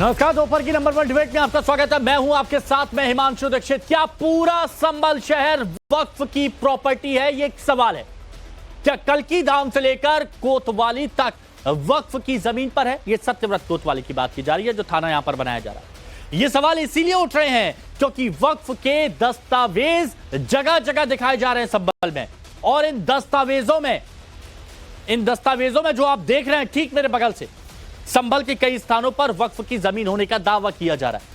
नमस्कार, दोपहर की नंबर 1 डिबेट में आपका स्वागत है। मैं हूं आपके साथ में हिमांशु दीक्षित। क्या पूरा संभल शहर वक्फ की प्रॉपर्टी है, ये एक सवाल है। क्या कल्की धाम से लेकर कोतवाली तक वक्फ की जमीन पर है? ये सत्यव्रत कोतवाली की बात की जा रही है, जो थाना यहां पर बनाया जा रहा है। ये सवाल इसीलिए उठ रहे हैं क्योंकि वक्फ के दस्तावेज जगह जगह दिखाए जा रहे हैं संभल में, और इन दस्तावेजों में जो आप देख रहे हैं ठीक मेरे बगल से, संभल के कई स्थानों पर वक्फ की जमीन होने का दावा किया जा रहा है।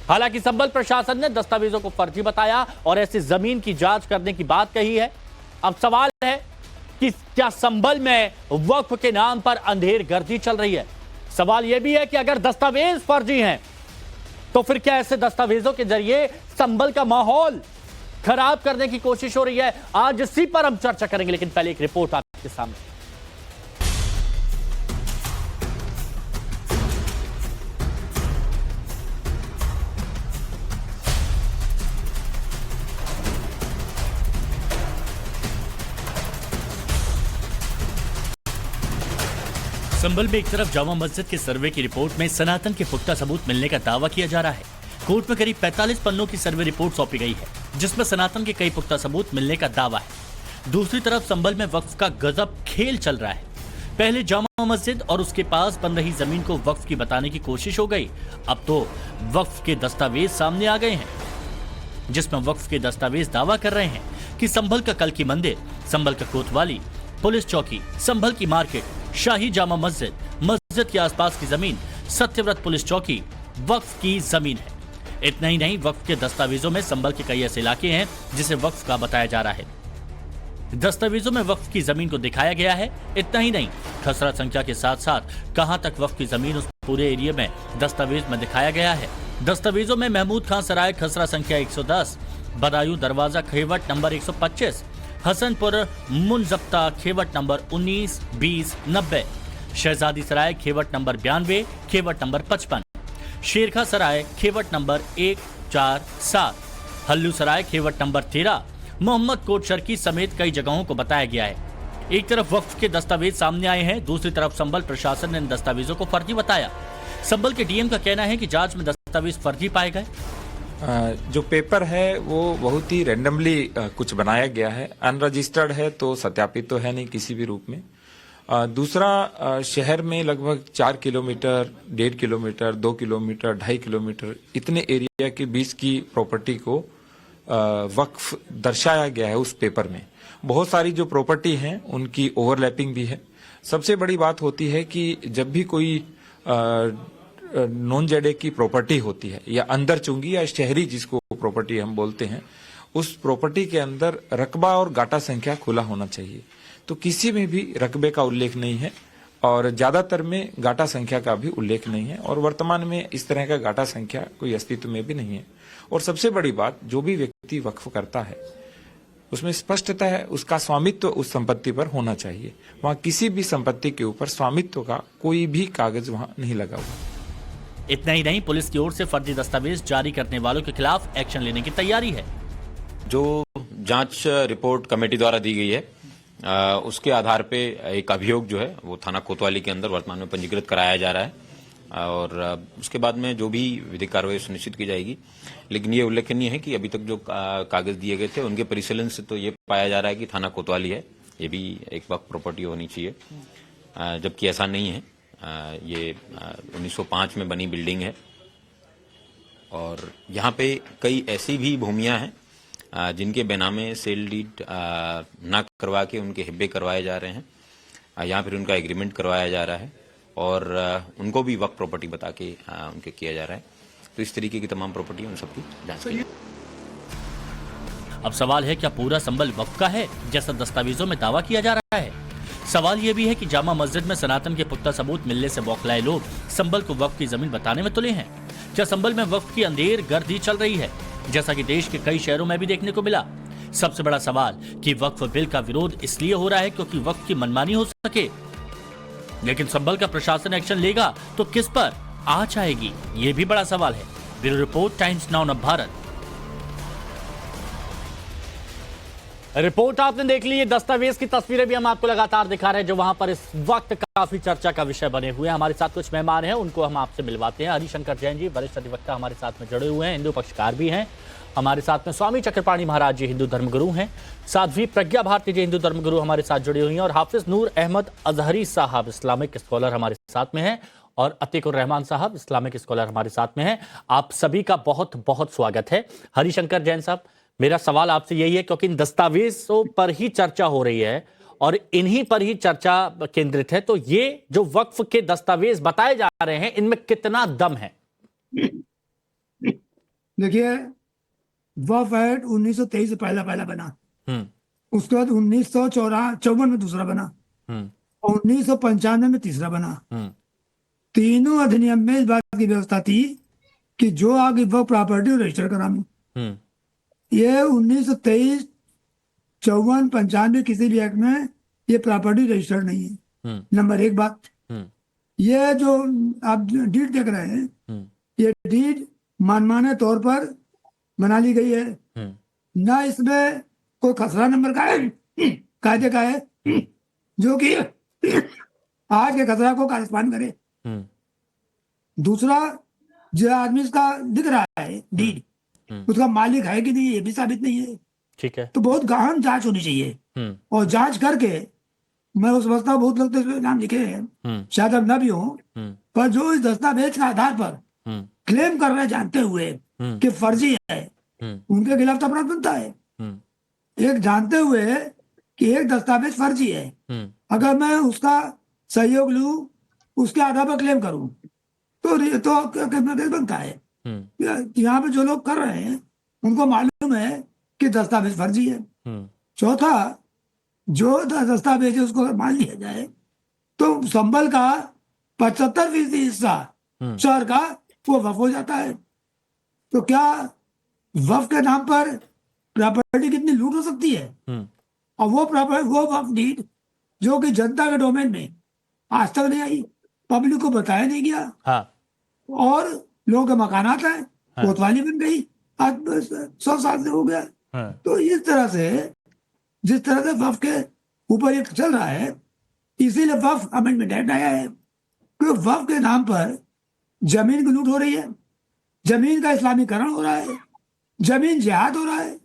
हालांकि संभल प्रशासन ने दस्तावेजों को फर्जी बताया और ऐसी जमीन की जांच करने की बात कही है। अब सवाल है कि क्या संभल में वक्फ के नाम पर अंधेरगर्दी चल रही है? सवाल यह भी है कि अगर दस्तावेज फर्जी हैं तो फिर क्या ऐसे दस्तावेजों के जरिए संभल का माहौल खराब करने की कोशिश हो रही है? आज इसी पर हम चर्चा करेंगे, लेकिन पहले एक रिपोर्ट आपके सामने। संभल में एक तरफ जामा मस्जिद के सर्वे की रिपोर्ट में सनातन के पुख्ता सबूत मिलने का दावा किया जा रहा है। कोर्ट में करीब 45 पन्नों की सर्वे रिपोर्ट सौंपी गई है, जिसमें सनातन के कई पुख्ता सबूत मिलने का दावा है। दूसरी तरफ संभल में वक्फ का गजब खेल चल रहा है। पहले जामा मस्जिद और उसके पास बन रही जमीन को वक्फ की बताने की कोशिश हो गई। अब तो वक्फ के दस्तावेज सामने आ गए हैं, जिसमें वक्फ के दस्तावेज दावा कर रहे हैं कि संभल का कल्की मंदिर, संभल का कोतवाली, पुलिस चौकी, संभल की मार्केट, शाही जामा मस्जिद, मस्जिद के आसपास की जमीन, सत्यव्रत पुलिस चौकी वक्फ की जमीन है। इतना ही नहीं, वक्फ के दस्तावेजों में संभल के कई ऐसे इलाके हैं जिसे वक्फ का बताया जा रहा है। दस्तावेजों में वक्फ की जमीन को दिखाया गया है। इतना ही नहीं, खसरा संख्या के साथ साथ कहां तक वक्फ की जमीन उस पूरे एरिया में दस्तावेज में दिखाया गया है। दस्तावेजों में महमूद खान सराय खसरा संख्या 110, बदायूं दरवाजा खेवट नंबर 125, हसनपुर मुनजप्ता खेवट नंबर 19, 20, 90, शहजादी सराय खेवट नंबर 92, खेवट नंबर 55, शेरखा सराय खेवट नंबर 147, हल्लू सराय खेवट नंबर 13, मोहम्मद कोट शर्की समेत कई जगहों को बताया गया है। एक तरफ वक्फ के दस्तावेज सामने आए हैं, दूसरी तरफ संभल प्रशासन ने इन दस्तावेजों को फर्जी बताया। संभल के डीएम का कहना है कि जांच में दस्तावेज फर्जी पाए गए। जो पेपर है वो बहुत ही रैंडमली कुछ बनाया गया है, अनरजिस्टर्ड है, तो सत्यापित तो है नहीं किसी भी रूप में। दूसरा, शहर में लगभग 4 किलोमीटर, 1.5 किलोमीटर, 2 किलोमीटर, 2.5 किलोमीटर इतने एरिया के बीच की प्रॉपर्टी को वक्फ दर्शाया गया है उस पेपर में। बहुत सारी जो प्रॉपर्टी हैं उनकी ओवरलैपिंग भी है। सबसे बड़ी बात होती है कि जब भी कोई नॉन जेडे की प्रॉपर्टी होती है या अंदर चुंगी या शहरी जिसको प्रॉपर्टी हम बोलते हैं, उस प्रॉपर्टी के अंदर रकबा और गाटा संख्या खुला होना चाहिए। तो किसी में भी रकबे का उल्लेख नहीं है और ज्यादातर में गाटा संख्या का भी उल्लेख नहीं है, और वर्तमान में इस तरह का गाटा संख्या कोई अस्तित्व में भी नहीं है। और सबसे बड़ी बात, जो भी व्यक्ति वक्फ करता है उसमें स्पष्टता है उसका स्वामित्व उस संपत्ति पर होना चाहिए। वहां किसी भी संपत्ति के ऊपर स्वामित्व का कोई भी कागज वहां नहीं लगा हुआ। इतना ही नहीं, पुलिस की ओर से फर्जी दस्तावेज जारी करने वालों के खिलाफ एक्शन लेने की तैयारी है। जो जांच रिपोर्ट कमेटी द्वारा दी गई है, उसके आधार पे एक अभियोग जो है वो थाना कोतवाली के अंदर वर्तमान में पंजीकृत कराया जा रहा है, और उसके बाद में जो भी विधिक कार्रवाई सुनिश्चित की जाएगी। लेकिन ये उल्लेखनीय है कि अभी तक जो कागज दिए गए थे उनके परिशीलन से तो ये पाया जा रहा है कि थाना कोतवाली है, ये भी एक वक्फ प्रॉपर्टी होनी चाहिए, जबकि ऐसा नहीं है। ये 1905 में बनी बिल्डिंग है, और यहाँ पे कई ऐसी भी भूमियां हैं जिनके बेनामे सेल डीड ना करवा के उनके हिब्बे करवाए जा रहे हैं, या फिर उनका एग्रीमेंट करवाया जा रहा है, और उनको भी वक्फ प्रॉपर्टी बता के उनके किया जा रहा है। तो इस तरीके की तमाम प्रॉपर्टी उन सबकी जांच की। अब सवाल है, क्या पूरा संभल वक्फ का है जैसा दस्तावेजों में दावा किया जा रहा है? सवाल यह भी है कि जामा मस्जिद में सनातन के पुख्ता सबूत मिलने से बौखलाए लोग संभल को वक्फ की जमीन बताने में तुले हैं। क्या संभल में वक्फ की अंधेरगर्दी चल रही है, जैसा कि देश के कई शहरों में भी देखने को मिला? सबसे बड़ा सवाल कि वक्फ बिल का विरोध इसलिए हो रहा है क्योंकि वक्फ की मनमानी हो सके, लेकिन संभल का प्रशासन एक्शन लेगा तो किस पर आंच आएगी, ये भी बड़ा सवाल है। ब्यूरो रिपोर्ट, टाइम्स नाउ नव भारत। रिपोर्ट आपने देख ली, ये दस्तावेज की तस्वीरें भी हम आपको लगातार दिखा रहे हैं जो वहां पर इस वक्त काफी चर्चा का विषय बने हुए हैं। हमारे साथ कुछ मेहमान हैं, उनको हम आपसे मिलवाते हैं। हरिशंकर जैन जी वरिष्ठ अधिवक्ता हमारे साथ में जुड़े हुए हैं, हिंदू पक्षकार भी हैं। हमारे साथ में स्वामी चक्रपाणी महाराज जी हिंदू धर्मगुरु हैं, साध्वी प्रज्ञा भारती जी हिंदू धर्मगुरु हमारे साथ जुड़ी हुई हैं, और हाफिज नूर अहमद अजहरी साहब इस्लामिक स्कॉलर हमारे साथ में हैं, और अतीकुर रहमान साहब इस्लामिक स्कॉलर हमारे साथ में हैं। आप सभी का बहुत बहुत स्वागत है। हरिशंकर जैन साहब, मेरा सवाल आपसे यही है, क्योंकि इन दस्तावेजों पर ही चर्चा हो रही है और इन्हीं पर ही चर्चा केंद्रित है, तो ये जो वक्फ के दस्तावेज बताए जा रहे हैं, इनमें कितना दम है? देखिए, वक्फ एक्ट 1923 से पहला बना, उसके बाद 1954 में दूसरा बना, और 1995 में तीसरा बना। तीनों अधिनियम में इस बात की व्यवस्था थी कि जो आगे वक्फ प्रॉपर्टी रजिस्टर करानी। ये 1923, 54, 95 किसी भी एक्ट में ये प्रॉपर्टी रजिस्टर्ड नहीं है। नंबर एक बात, ये जो आप डीड देख रहे हैं, ये डीड मनमाने तौर पर बना ली गई है, ना इसमें कोई खसरा नंबर का है, कायदे का है जो कि आज के खसरा को कॉरेस्पॉन्ड करे। दूसरा, जो आदमी इसका दिख रहा है डीड, उसका मालिक है कि नहीं ये भी साबित नहीं है। ठीक है, तो बहुत गहन जांच होनी चाहिए, और जांच करके मैं उस समझता हूँ, बहुत लोग तो इसमें नाम लिखे हैं, शायद अब ना भी हो, पर जो इस दस्तावेज के आधार पर क्लेम कर रहे हैं जानते हुए कि फर्जी है, उनके खिलाफ तो अपराध बनता है। एक जानते हुए कि एक दस्तावेज फर्जी है, अगर मैं उसका सहयोग लूं, उसके आधार पर क्लेम करूं, तो केस बनता है। यहाँ पे जो लोग कर रहे हैं उनको मालूम है कि दस्तावेज फर्जी है। चौथा, जो दस्तावेज है उसको अगर मान लिया जाए तो संबल का 75% हिस्सा शहर का वो वक्फ हो जाता है। तो क्या वक्फ के नाम पर प्रॉपर्टी कितनी लूट हो सकती है? और वो प्रॉपर्टी, वो वक्फ डीड जो कि जनता के डोमेन में आज तक नहीं आई, पब्लिक को बताया नहीं गया, हाँ। और लोगों के मकानात हैं, कोतवाली बन गई, आज 100 साल से हो गया। तो इस तरह से, जिस तरह से वक्फ के ऊपर ये चल रहा है, इसीलिए वक्फ अमेंडमेंट एक्ट आया है, क्योंकि वक्फ के नाम पर जमीन की लूट हो रही है, जमीन का इस्लामीकरण हो रहा है, जमीन जिहाद हो रहा है,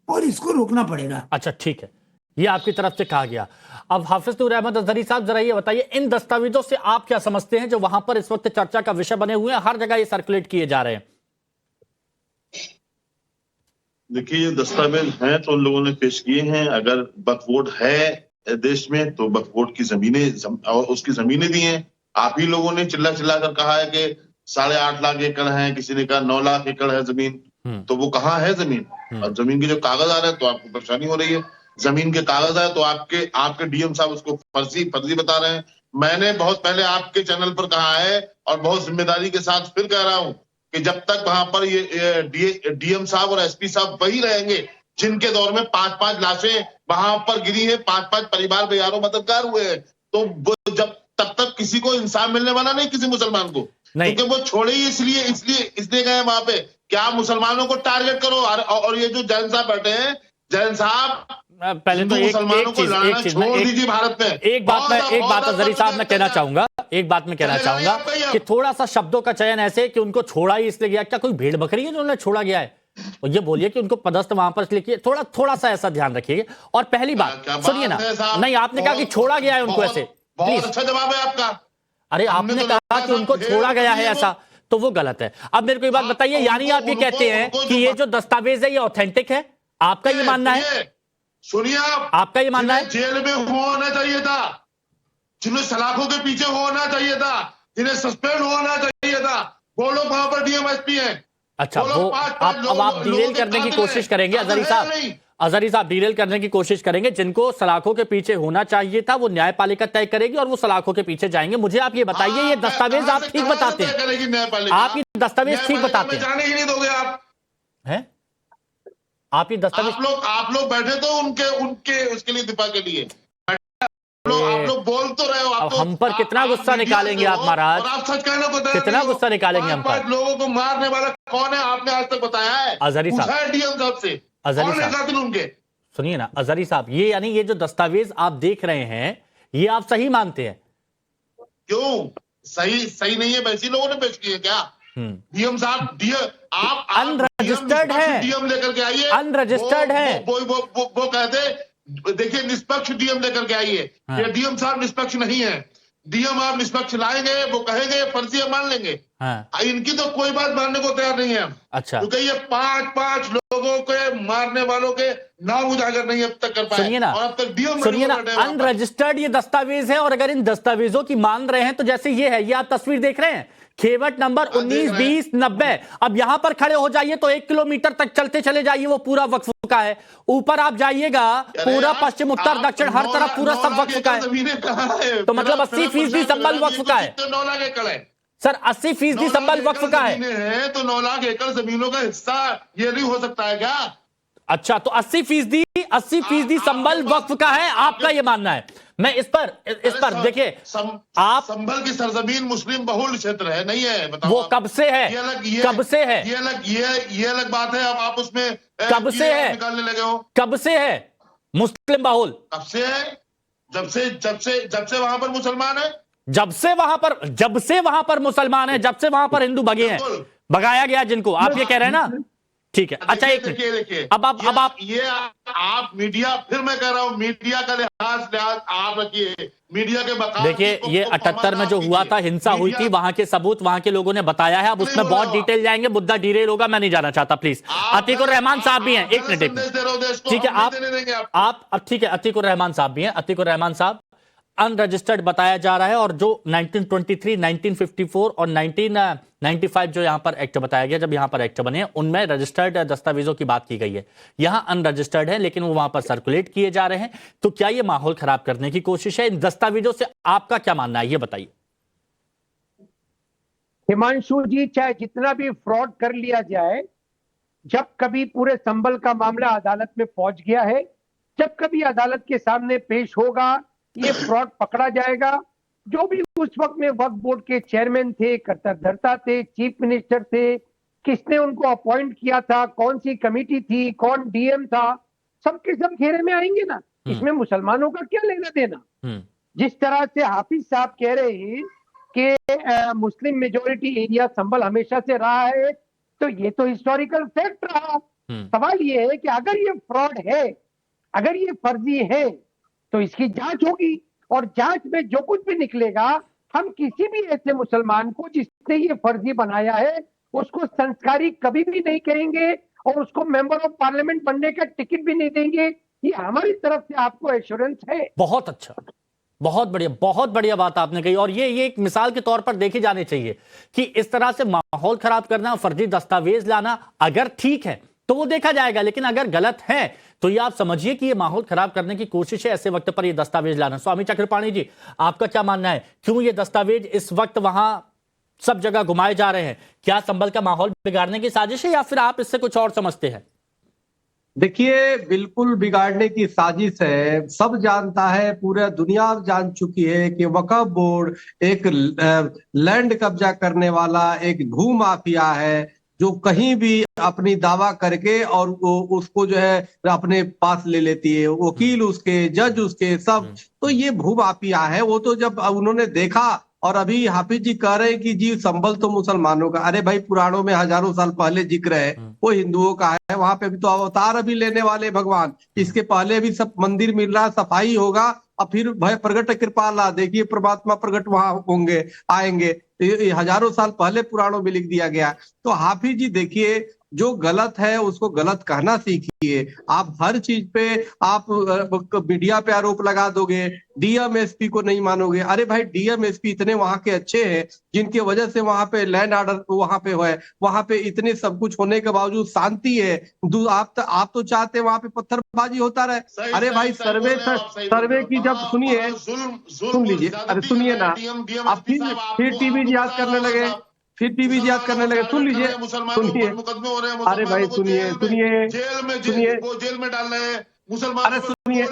और इसको रोकना पड़ेगा। अच्छा, ठीक है, ये आपकी तरफ से कहा गया। अब हाफिज नूर अहमद अजहरी साहब, जरा ये बताइए, इन दस्तावेजों से आप क्या समझते हैं जो वहां पर इस वक्त चर्चा का विषय बने हुए हैं, हर जगह ये सर्कुलेट किए जा रहे हैं? देखिए, ये दस्तावेज हैं तो उन लोगों ने पेश किए हैं। अगर वक्फ बोर्ड है देश में तो वक्फ बोर्ड की जमीनें और उसकी जमीनें दी हैं। आप ही लोगों ने चिल्ला कर कहा है कि 8.5 लाख एकड़ है, किसी ने कहा 9 लाख एकड़ है जमीन, तो वो कहाँ है जमीन? और जमीन के जो कागज आ रहे हैं तो आपको परेशानी हो रही है। जमीन के कागज है तो आपके डीएम साहब उसको फर्जी बता रहे हैं। मैंने बहुत पहले आपके चैनल पर कहा है, और बहुत जिम्मेदारी के साथ फिर कह रहा हूं, कि जब तक वहां पर ये डीएम साहब और एसपी साहब वही रहेंगे जिनके दौर में 5-5 लाशें वहां पर गिरी है, 5-5 परिवार बेयारो मददगार हुए हैं, तो वो जब तब तक किसी को इंसाफ मिलने वाला नहीं, किसी मुसलमान को, क्योंकि वो छोड़े ही इसलिए गए वहां पे। क्या मुसलमानों को टारगेट करो? और ये जो जैन साहब बैठे हैं, जैन साहब पहले तो एक चीज भारत में एक बात अजहरी साहब मैं कहना चाहूंगा, कि थोड़ा सा शब्दों का चयन ऐसे कि उनको छोड़ा ही इसलिए गया, क्या कोई भेड़ बकरी है जो उन्हें छोड़ा गया है? और ये बोलिए कि उनको पदस्थ वहां पर इसलिए किया, थोड़ा सा ऐसा ध्यान रखिएगा। और पहली बात सुनिए ना, नहीं आपने कहा कि छोड़ा गया है उनको ऐसे, बहुत अच्छा जवाब है आपका। अरे आपने कहा कि उनको छोड़ा गया है ऐसा, तो वो गलत है। अब मेरे को ये बात बताइए, यानी आप ये कहते हैं कि ये जो दस्तावेज है ये ऑथेंटिक है, आपका ये मानना है? सुनिए, आपका ये मानना है? जेल में होना चाहिए था, जिन्हें सलाखों के पीछे होना चाहिए था, जिन्हें सस्पेंड होना चाहिए था, वो लोग वहां पर डीएमएसपी हैं। अच्छा, वो अब आप डिटेल करने की कोशिश करेंगे अजहरी साहब, डिटेल करने की कोशिश करेंगे। जिनको सलाखों के पीछे होना चाहिए था वो न्यायपालिका तय करेगी और वो सलाखों के पीछे जाएंगे। मुझे आप ये बताइए, ये दस्तावेज आप ठीक बताते हैं? आप ये दस्तावेज ठीक बताते हैं? जाने ही नहीं दोगे आप हैं? आप ये दस्तावेज, आप लोग बैठे तो उनके उसके लिए दिफा के लिए आप लोग बोल तो रहे हो। अब हम पर कितना गुस्सा निकालेंगे आप महाराज? आप सच कहने को कितना गुस्सा निकालेंगे हम पर? लोगों को मारने वाला कौन है आपने आज तक बताया है? अजहरी साहब, डीएम साहब से अजहरी साहब उनके सुनिए ना अजहरी साहब, ये यानी ये जो दस्तावेज आप देख रहे हैं ये आप सही मानते हैं? क्यों सही नहीं है? वैसे लोगों ने पेश किए क्या? डीएम साहब आप अनरजिस्टर्ड है, डीएम लेकर के आइए। अनरजिस्टर्ड है। वो कहते देखिए निष्पक्ष डीएम लेकर के आइए। हाँ। ये डीएम साहब निष्पक्ष नहीं है। डीएम आप निष्पक्ष लाएंगे, वो कहेंगे फर्जी मान लेंगे। हाँ। इनकी तो कोई बात मानने को तैयार नहीं है। अच्छा, क्योंकि ये पांच लोगों के मारने वालों के नाम उजागर नहीं अब तक कर पाए। सुनिए ना, और अब तक डीएम सुनिए ना, अनरजिस्टर्ड ये दस्तावेज है और अगर इन दस्तावेजों की मान रहे हैं तो जैसे ये है, ये आप तस्वीर देख रहे हैं, खेवट नंबर 19-20-90। अब यहां पर खड़े हो जाइए तो 1 किलोमीटर तक चलते चले जाइए, वो पूरा वक्फ का है। ऊपर आप जाइएगा, पूरा पश्चिम उत्तर दक्षिण हर तरफ पूरा सब वक्फ का है। तो मतलब 80% संबल वक्फ का है। 9 लाख एकड़ है सर, 80% संबल वक्फ का है। तो 9 लाख एकड़ जमीनों का हिस्सा ये नहीं हो सकता है क्या? अच्छा, तो 80% संबल वक्फ का है, आपका ये मानना है? मैं इस पर देखिए, आप संभल की सरजमीन मुस्लिम बहुल क्षेत्र है, नहीं है? बताओ वो कब से है? कब से है? ये अलग बात है। अब आप उसमें कब से है? निकालने लगे हो। कब से है मुस्लिम बहुल? कब से है? जब से वहां पर मुसलमान है। जब से वहां पर मुसलमान है, जब से वहां पर हिंदू भगे हैं, भगाया गया जिनको, आप ये कह रहे हैं ना? ठीक है, अच्छा एक देखिए अब आप ये आप मीडिया, फिर मैं कह रहा हूं मीडिया का लिहाज आप रखिए। मीडिया के बकाया देखिए, ये 78 में जो हुआ था, हिंसा हुई थी, वहां के सबूत वहां के लोगों ने बताया है। अब उसमें बहुत डिटेल जाएंगे, मुद्दा डिटेल होगा, मैं नहीं जाना चाहता, प्लीज। अतीकुर रहमान साहब भी हैं, एक मिनट। ठीक है, आप अब ठीक है, अतीकुर रहमान साहब भी हैं। अतीकुर रहमान साहब, अनरजिस्टर्ड बताया जा रहा है और जो 1923, 1954 और 1995 जो यहां पर एक्ट बताया गया, जब यहां पर एक्ट बने, उनमें रजिस्टर्ड दस्तावेजों की बात की गई है। यहां अनरजिस्टर्ड है लेकिन वो वहां पर सर्कुलेट किए जा रहे हैं। तो क्या ये माहौल खराब करने की कोशिश है? इन दस्तावेजों से आपका क्या मानना है, ये बताइए। हिमांशु जी, चाहे जितना भी फ्रॉड कर लिया जाए, जब कभी पूरे संबल का मामला अदालत में पहुंच गया है, जब कभी अदालत के सामने पेश होगा, ये फ्रॉड पकड़ा जाएगा। जो भी उस वक्त में वक्फ बोर्ड के चेयरमैन थे, कर्तव्यदर्ता थे, चीफ मिनिस्टर थे, किसने उनको अपॉइंट किया था, कौन सी कमेटी थी, कौन डीएम था, सबके सब घेरे में आएंगे ना। इसमें मुसलमानों का क्या लेना देना? जिस तरह से हाफिज साहब कह रहे हैं कि मुस्लिम मेजोरिटी एरिया संभल हमेशा से रहा है, तो ये तो हिस्टोरिकल फैक्ट रहा। सवाल ये है कि अगर ये फ्रॉड है, अगर ये फर्जी है, तो इसकी जांच होगी और जांच में जो कुछ भी निकलेगा, हम किसी भी ऐसे मुसलमान को जिसने ये फर्जी बनाया है उसको संस्कारी कभी भी नहीं कहेंगे और उसको मेंबर ऑफ पार्लियामेंट बनने का टिकट भी नहीं देंगे। ये हमारी तरफ से आपको एश्योरेंस है। बहुत अच्छा, बहुत बढ़िया बात आपने कही। और ये एक मिसाल के तौर पर देखे जाने चाहिए कि इस तरह से माहौल खराब करना, फर्जी दस्तावेज लाना अगर ठीक है तो वो देखा जाएगा, लेकिन अगर गलत है तो ये आप समझिए कि ये माहौल खराब करने की कोशिश है ऐसे वक्त पर ये दस्तावेज लाना। स्वामी चक्रपाणी जी, आपका क्या मानना है? क्यों ये दस्तावेज इस वक्त वहां सब जगह घुमाए जा रहे हैं? क्या संभल का माहौल बिगाड़ने की साजिश है या फिर आप इससे कुछ और समझते हैं? देखिए, बिल्कुल बिगाड़ने की साजिश है। सब जानता है, पूरा दुनिया जान चुकी है कि वक्फ बोर्ड एक लैंड कब्जा करने वाला एक भू माफिया है, जो कहीं भी अपनी दावा करके और उसको जो है अपने पास ले लेती है, वकील उसके, जज उसके, सब। तो ये भू माफिया है। वो तो जब उन्होंने देखा, और अभी हाफिज जी कह रहे हैं कि जी संभल तो मुसलमानों का, अरे भाई पुराणों में हजारों साल पहले जिक्र है, वो हिंदुओं का है। वहां पे भी तो अवतार अभी लेने वाले भगवान, इसके पहले भी सब मंदिर मिल रहा, सफाई होगा और फिर भय प्रगट कृपाला, देखिए परमात्मा प्रगट वहां होंगे, आएंगे। ये हजारों साल पहले पुराणों में लिख दिया गया। तो हाफिज जी देखिए, जो गलत है उसको गलत कहना सीखिए। आप हर चीज पे आप मीडिया पे आरोप लगा दोगे, डीएम एसपी को नहीं मानोगे। अरे भाई, डीएम एसपी इतने वहां के अच्छे हैं जिनकी वजह से वहां पे लैंड ऑर्डर वहां पे है, वहां पे इतने सब कुछ होने के बावजूद शांति है। आप तो चाहते वहां पे पत्थरबाजी होता रहे। अरे भाई, सर्वे की जब सुनिए, सुन लीजिए, अरे सुनिए ना, आप फिर टीवी याद करने लगे, सुन लीजिए, सुनिए, अरे भाई सुनिए, जेल में डाल रहे हैं मुसलमान। अरे सुनिए,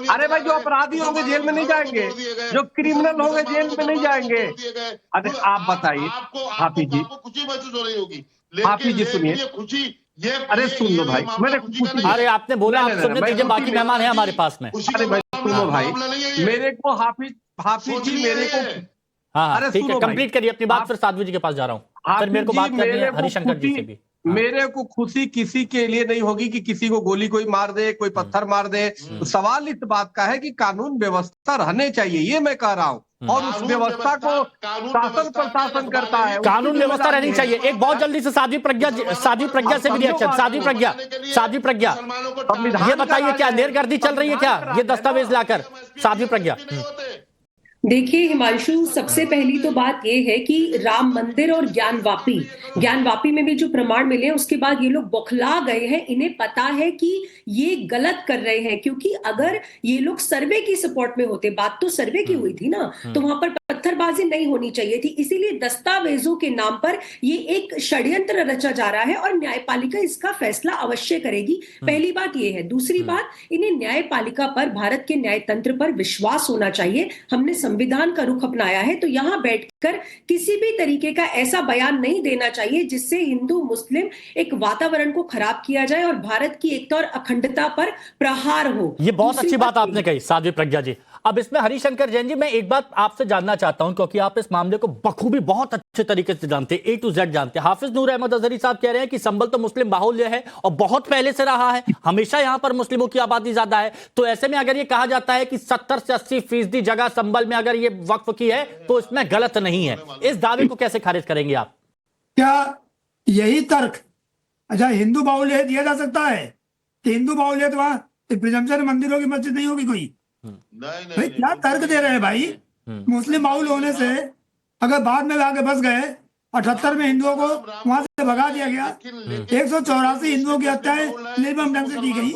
अरे भाई, जो अपराधी होंगे जेल में नहीं जाएंगे, जो क्रिमिनल होंगे जेल में नहीं जाएंगे। अरे आप बताइए हाफिज जी, खुशी महसूस हो रही होगी, हाफिज जी सुनिए, ये अरे सुन लो भाई, मामला मैंने खुशी का खुशी- नहीं है। अरे आपने बोला, आप नहीं, सुनने मैं दीजिए, बाकी खुशी मेहमान है नहीं- हमारे पास में। खुशी अरे का भाई मामला सुनो भाई, मामला नहीं है ये। मेरे को हाफिज जी मेरे को हाँ हाँ अरे ठीक है, सुनो भाई, कंप्लीट करिए अपनी बात, आप- फिर साध्वी जी के पास जा रहा हूँ। फिर मेरे को बात करनी है हरिशंकर जी से भी। हाँ। मेरे को खुशी किसी के लिए नहीं होगी कि किसी को गोली कोई मार दे, कोई पत्थर मार दे। सवाल इस बात का है कि कानून व्यवस्था रहने चाहिए, ये मैं कह रहा हूँ। और उस व्यवस्था को शासन प्रशासन करता है, कानून व्यवस्था रहनी चाहिए। एक बहुत जल्दी से साध्वी प्रज्ञा से भी रिएक्शन। साध्वी प्रज्ञा ये बताइए, क्या अंधेरगर्दी चल रही है क्या ये दस्तावेज लाकर? साध्वी प्रज्ञा। देखिए हिमांशु, सबसे पहली तो बात ये है कि राम मंदिर और ज्ञानवापी में भी जो प्रमाण मिले हैं उसके बाद ये लोग बौखला गए हैं। इन्हें पता है कि ये गलत कर रहे हैं, क्योंकि अगर ये लोग सर्वे की सपोर्ट में होते, बात तो सर्वे की हुई थी ना, तो वहां पर पत्थरबाजी नहीं होनी चाहिए थी। इसीलिए दस्तावेजों के नाम पर ये एक षड्यंत्र रचा जा रहा है और न्यायपालिका इसका फैसला अवश्य करेगी। पहली बात ये है। दूसरी बात, इन्हें न्यायपालिका पर, भारत के न्यायतंत्र पर विश्वास होना चाहिए। हमने संविधान का रुख अपनाया है, तो यहाँ बैठकर किसी भी तरीके का ऐसा बयान नहीं देना चाहिए जिससे हिंदू मुस्लिम एक वातावरण को खराब किया जाए और भारत की एकता और अखंडता पर प्रहार हो। ये बहुत अच्छी बात आपने कही साध्वी प्रज्ञा जी। अब इसमें हरिशंकर जैन जी, मैं एक बात आपसे जानना चाहता हूं, क्योंकि आप इस मामले को बखूबी बहुत अच्छे तरीके से जानते हैं, A to Z जानते हैं। हाफिज नूर अहमद अजहरी साहब कह रहे हैं कि संभल तो मुस्लिम बाहुल्य है और बहुत पहले से रहा है, हमेशा यहां पर मुस्लिमों की आबादी ज्यादा है। तो ऐसे में अगर ये कहा जाता है कि 70 से 80% जगह संभल में अगर ये वक्फ की है तो इसमें गलत नहीं है, इस दावे को कैसे खारिज करेंगे आप? क्या यही तर्क अच्छा हिंदू बाहुल्य दिया जा सकता है कि हिंदू बाहुल्य तो वहां प्रिजम्पशन मंदिरों की मस्जिद नहीं होगी कोई? भाई क्या तर्क दे रहे हैं भाई? मुस्लिम बाहुल्य होने से अगर बाद में आगे बस गए, 78 में हिंदुओं को वहां से भगा दिया गया, 184 हिंदुओं की हत्याएं निर्मम ढंग से की गई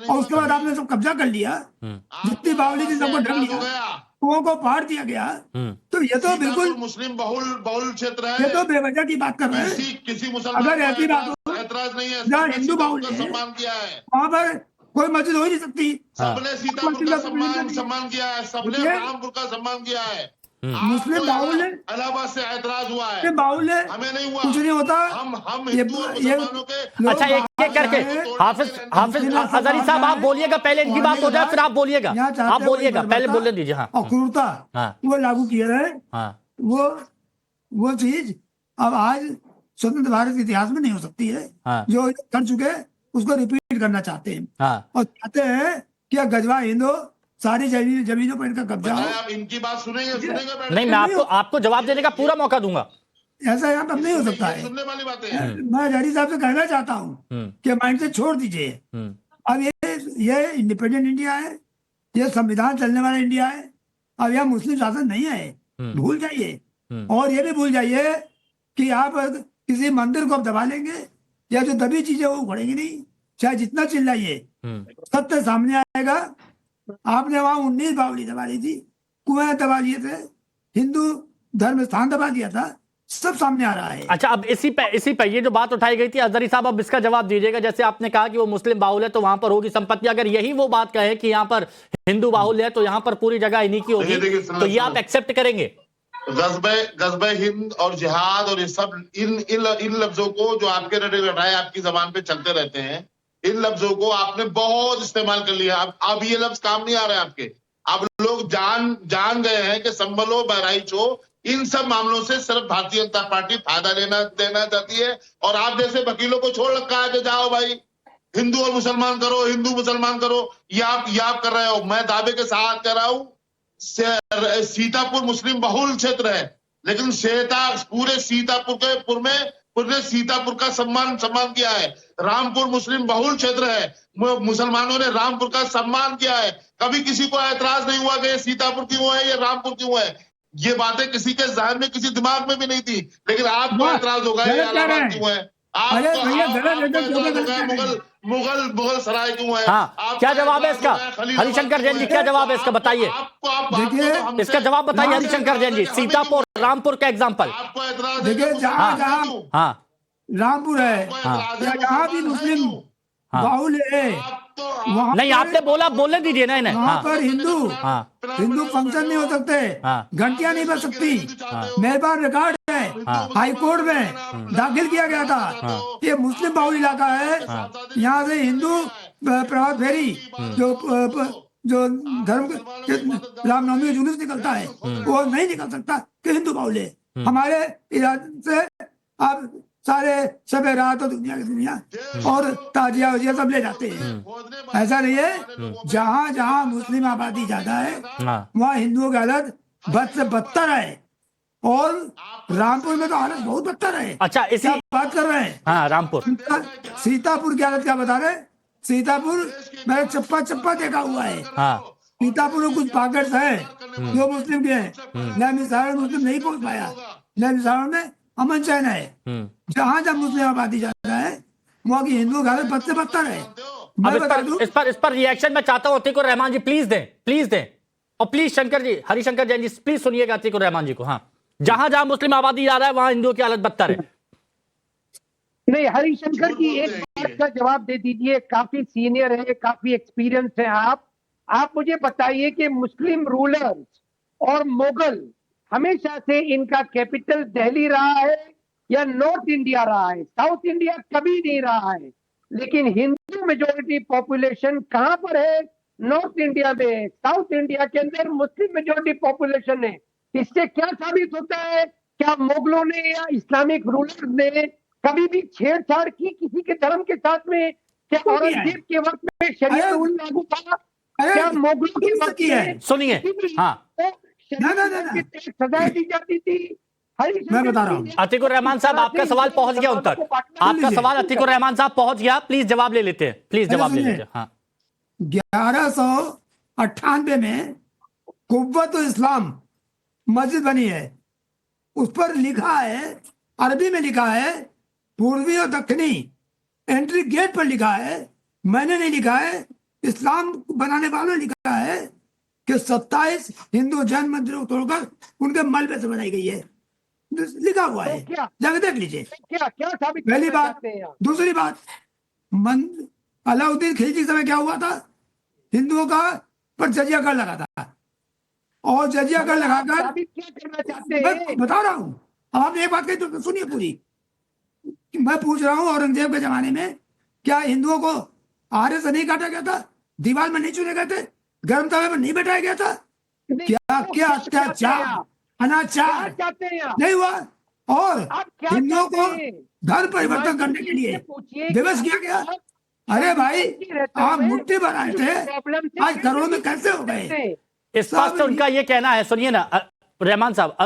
और उसके बाद आपने सब कब्जा कर लिया, जितनी बाहुल्य थी सबको ढक लिया, कुओं को फाड़ दिया गया। तो ये तो बिल्कुल मुस्लिम बहुल क्षेत्र है। ये तो बेवजह की बात कर रहे हैं। किसी मुसलमान अगर ऐसी बात हो, ऐतराज नहीं है, जहाँ सबने हिंदू सीतापुर बाहुल्य का है सम्मान किया है, वहां पर कोई मस्जिद हो ही नहीं सकती। सबने सीतापुर का मस्जिद सम्मान किया है, सबने देखिए, रामपुर का सम्मान किया है। मुस्लिम बाहुल्य इलाहाबाद से ऐतराज हुआ है, मुस्लिम बाहुल्य हमें नहीं हुआ। कुछ नहीं होता। हम ये हिंदू और मुसलमानों के लोग अच्छा, एक एक करके हाफिज अजहरी साहब आप बोलिएगा, पहले इनकी बात हो जाए फिर आप बोलिएगा। यहाँ चाहते आप हैं बोलिएगा, कोई पहले बर्बरता बोलने दीजिए। हाँ और क्रूरता हाँ वो लागू किया है। हाँ वो चीज अब आज स्वतंत्र भारत के इतिहास में नहीं हो सकती है। हाँ जो कर चुके उसको रिपीट करना चाहते हैं हाँ और चाहते हैं कि गजवा हिंदो सारी जमीनों पर इनका कब्जा हो। आप इनकी बात सुनेंगे बैठ नहीं, के? मैं आपको जवाब देने का पूरा मौका दूंगा। ऐसा यहाँ पर नहीं हो सकता है। सुनने वाली बातें हैं। मैं हरी साहब से कहना चाहता हूँ कि माइंड से छोड़ दीजिए। अब ये इंडिपेंडेंट इंडिया है, ये संविधान चलने वाला इंडिया है। अब यहाँ मुस्लिम शासन नहीं है, भूल जाइए। और ये भी भूल जाइए कि आप किसी मंदिर को आप दबा लेंगे या जो दबी चीजें वो उखड़ेंगी नहीं, चाहे जितना चिल्लाइए सत्य सामने आएगा। आपने वहां 19 बावली दबा ली थी, कुएं दबा लिए थे, हिंदू धर्म स्थान दबा दिया था, सब सामने आ रहा है। अच्छा, अब इसी पे ये जो बात उठाई गई थी अजहरी साहब, अब इसका जवाब दीजिएगा। जैसे आपने कहा कि वो मुस्लिम बाहुल्य है तो वहां पर होगी संपत्ति, अगर यही वो बात कहे कि यहाँ पर हिंदू बाहुल्य है तो यहाँ पर पूरी जगह इन्हीं की होगी, तो ये आप एक्सेप्ट करेंगे? गज़ब हिंद और जिहाद और ये सब इन लफ्जों को जो आपके रटे रटाए आपकी जबान पे चलते रहते हैं, इन लफ्जों को आपने बहुत इस्तेमाल कर लिया। अब ये लफ्ज काम नहीं आ रहे आपके। अब लोग जान गए हैं कि संभल हो, बहराइच हो, इन सब मामलों से सिर्फ भारतीय जनता पार्टी फायदा लेना चाहती है। और आप जैसे वकीलों को छोड़ रखा है कि जाओ भाई हिंदू और मुसलमान करो, हिंदू मुसलमान करो। ये आप कर रहे हो। मैं दावे के साथ कह रहा हूं, सीतापुर मुस्लिम बहुल क्षेत्र है, लेकिन पूरे सीतापुर के पूरे सीतापुर का सम्मान किया है। रामपुर मुस्लिम बहुल क्षेत्र है, मुसलमानों ने रामपुर का सम्मान किया है। कभी किसी को ऐतराज नहीं हुआ कि ये सीतापुर क्यों है, ये रामपुर क्यों है। ये बातें किसी के ज़हन में, किसी दिमाग में भी नहीं थी, लेकिन आपको ऐतराज होगा ये इलाहाबाद क्यों है, मुगल सराय क्यों है। हाँ, क्या जवाब है इसका? हरिशंकर जैन जी, क्या जवाब है इसका, बताइए। देखिए इसका जवाब बताइए हरिशंकर जैन जी, सीतापुर रामपुर का एग्जाम्पल। आपको ऐतराज देखिए जहाँ हाँ रामपुर है या जहाँ भी मुस्लिम बाहुल्य है, वहाँ नहीं, आपने बोलने दीजिए ना इन्हें। वहाँ पर हिंदू हाँ फंक्शन नहीं हो सकते, हाँ। घंटियां नहीं बज सकती। मेरे पास रिकॉर्ड है, हाई कोर्ट में दाखिल किया गया था। ये मुस्लिम बाहुल इलाका है, यहाँ से हिंदू प्रभात फेरी जो धर्म के रामनवमी का जुलूस निकलता है वो नहीं निकल सकता कि हिंदू बाहुल है। हमारे इलाके से अब सारे सबे रात और दुनिया और ताजिया वजिया सब ले जाते हैं। ऐसा नहीं है, जहाँ जहाँ मुस्लिम आबादी ज्यादा है वहाँ हिंदुओं की हालत बद से बदतर है, और रामपुर में तो हालत बहुत बदतर है। अच्छा, इसी बात कर रहे हैं। हाँ, रामपुर, सीतापुर की हालत क्या बता रहे? सीतापुर मैंने चप्पा देखा हुआ है। हाँ, सीतापुर में कुछ पॉकेट्स है जो मुस्लिम के हैं, नैमिषारण्य मुस्लिम नहीं पहुंच पाया। नैमिषारण्य में अमन चैन है। जहाँ जहाँ मुस्लिम आबादी ज्यादा है वहाँ की हिंदुओं की हालत बद से बदतर है। मैं बता दूं, इस पर रिएक्शन मैं चाहता हूं अतीकुर रहमान जी, प्लीज दें, और प्लीज शंकर जी, हरिशंकर जैन जी, प्लीज सुनिएगा अतीकुर रहमान जी को। हाँ, जहां जहां मुस्लिम आबादी आ रहा है वहां हिंदुओं की हालत बदतर है। नहीं, हरिशंकर जी एक बात का जवाब दे दीजिए, काफी सीनियर है, काफी एक्सपीरियंस है आप मुझे बताइए कि मुस्लिम रूलर्स और मुगल हमेशा से इनका कैपिटल दिल्ली रहा है या नॉर्थ इंडिया रहा है? साउथ इंडिया कभी नहीं रहा है। लेकिन हिंदू मेजोरिटी पॉपुलेशन कहां पर है? नॉर्थ इंडिया में। साउथ इंडिया के अंदर मुस्लिम मेजोरिटी पॉपुलेशन है। इससे क्या साबित होता है? क्या मुगलों ने या इस्लामिक रूलर्स ने कभी भी छेड़छाड़ की किसी के धर्म के साथ में? क्या औरंगजेब के वक्त में शरीयत रूल लागू था? क्या मुगलों के वक्त में सुनिए, हाँ, सजाएं दी जाती थी? मैं बता रहा हूँ। अतीकुर रहमान साहब, आपका सवाल पहुंच गया उन तक। आपका सवाल अतीकुर रहमान साहब पहुंच गया, प्लीज जवाब ले लेते हैं, प्लीज जवाब ले लेते हैं। हाँ, 1198 में कुव्वत इस्लाम मस्जिद बनी है। उस पर लिखा है, अरबी में लिखा है, पूर्वी और दक्षिणी एंट्री गेट पर लिखा है। मैंने नहीं लिखा है, इस्लाम बनाने वालों ने लिखा है कि 27 हिंदू जैन मंदिरों को तोड़कर उनके मलबे से बनाई गई है। लिखा हुआ है, जाकर देख लीजिए। क्या साबित पहली करना बात। चाहते हैं आप? दूसरी बात, अलाउद्दीन खिलजी के समय क्या हुआ था? हिंदुओं का पर जजिया कर लगा था, और जजिया कर लगाकर साबित क्या करना चाहते मैं हैं? बता रहा हूँ। अब आपने एक बात कही तो सुनिए पूरी। मैं पूछ रहा हूँ, औरंगजेब के जमाने में क्या हिंदुओं को आरे से नहीं काटा गया था? दीवार में नहीं चुने गए थे? गर्म तवे पर नहीं बैठाया गया था? क्या क्या अत्याचार, अनाचार चाहते हैं आप? नहीं हुआ? और आप क्या हिंदुओं को चाहते हैं? धर्म परिवर्तन करने के लिए दिवस किया गया। अरे भाई, आप मुट्ठी बनाए थे, आज करोड़ों में कैसे हो गए? स्पष्ट उनका ये कहना है, सुनिए ना रहमान साहब,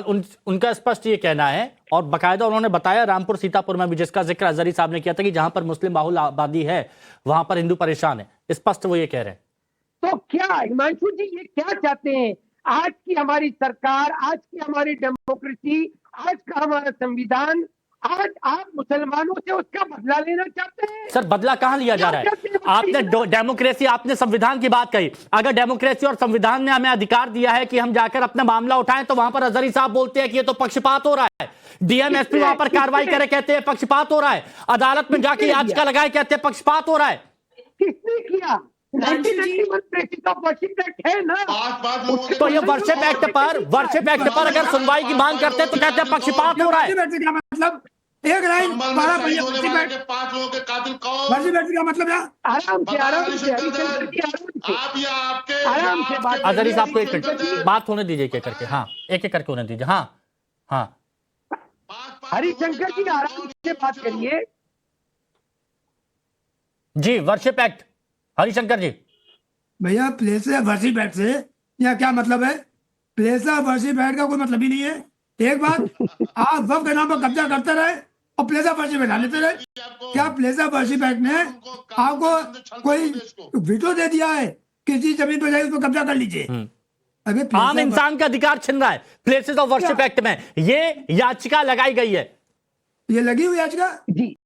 उनका स्पष्ट ये कहना है, और बाकायदा उन्होंने बताया रामपुर सीतापुर में भी, जिसका जिक्र अजहरी साहब ने किया था, कि जहां पर मुस्लिम बाहुल आबादी है वहां पर हिंदू परेशान है। स्पष्ट वो ये कह रहे हैं। तो क्या हिमांशु जी ये क्या चाहते हैं? आज की हमारी सरकार, आज की हमारी डेमोक्रेसी, आज का हमारा संविधान, आज आप मुसलमानों से उसका बदला लेना चाहते हैं? सर, बदला कहां लिया जा रहा है? आपने डेमोक्रेसी, आपने संविधान की बात कही। अगर डेमोक्रेसी और संविधान ने हमें अधिकार दिया है कि हम जाकर अपना मामला उठाएं, तो वहां पर अजहरी साहब बोलते हैं कि ये तो पक्षपात हो रहा है। डीएमएसपी वहां पर कार्रवाई करे, कहते हैं पक्षपात हो रहा है। अदालत में जाके याचिका लगाए, कहते हैं पक्षपात हो रहा है। किसने किया? 1991 प्रेसिडेंट ऑफ वर्शिप एक्ट है ना? तो ये वर्शिप एक्ट पर अगर सुनवाई की मांग करते हैं तो कहते हैं पक्षपात हो रहा है। क्या मतलब? एक लाइन 12 पहिए वर्षी बैठ, 5 लोगों के कातिल कौन? वर्षी बैठ का मतलब क्या? आराम से आराम से बात। अजहरी साहब को एक मिनट बात होने दीजिए, एक एक करके। हाँ, एक एक करके होने दीजिए। हाँ हाँ, हरिशंकर जी आराम से बात करिए। जी, वर्शिप एक्ट, हरिशंकर जी। भैया, प्लेस ऑफ वर्शिप एक्ट से यहाँ क्या मतलब है? प्लेस ऑफ वर्शिप एक्ट का कोई मतलब ही नहीं है। एक बात, आप वक्फ के नाम पर कब्जा करते रहे और प्लेस ऑफ वर्शिप बैठा लेते रहे। क्या प्लेस ऑफ वर्शिप एक्ट ने आपको कोई वीटो दे दिया है किसी जमीन पर जाइए उस पर कब्जा कर लीजिए? अभी आम इंसान का अधिकार छिन रहा है प्लेसेस ऑफ वर्शिप एक्ट में। ये याचिका लगाई गई है, ये लगी हुई याचिका। जी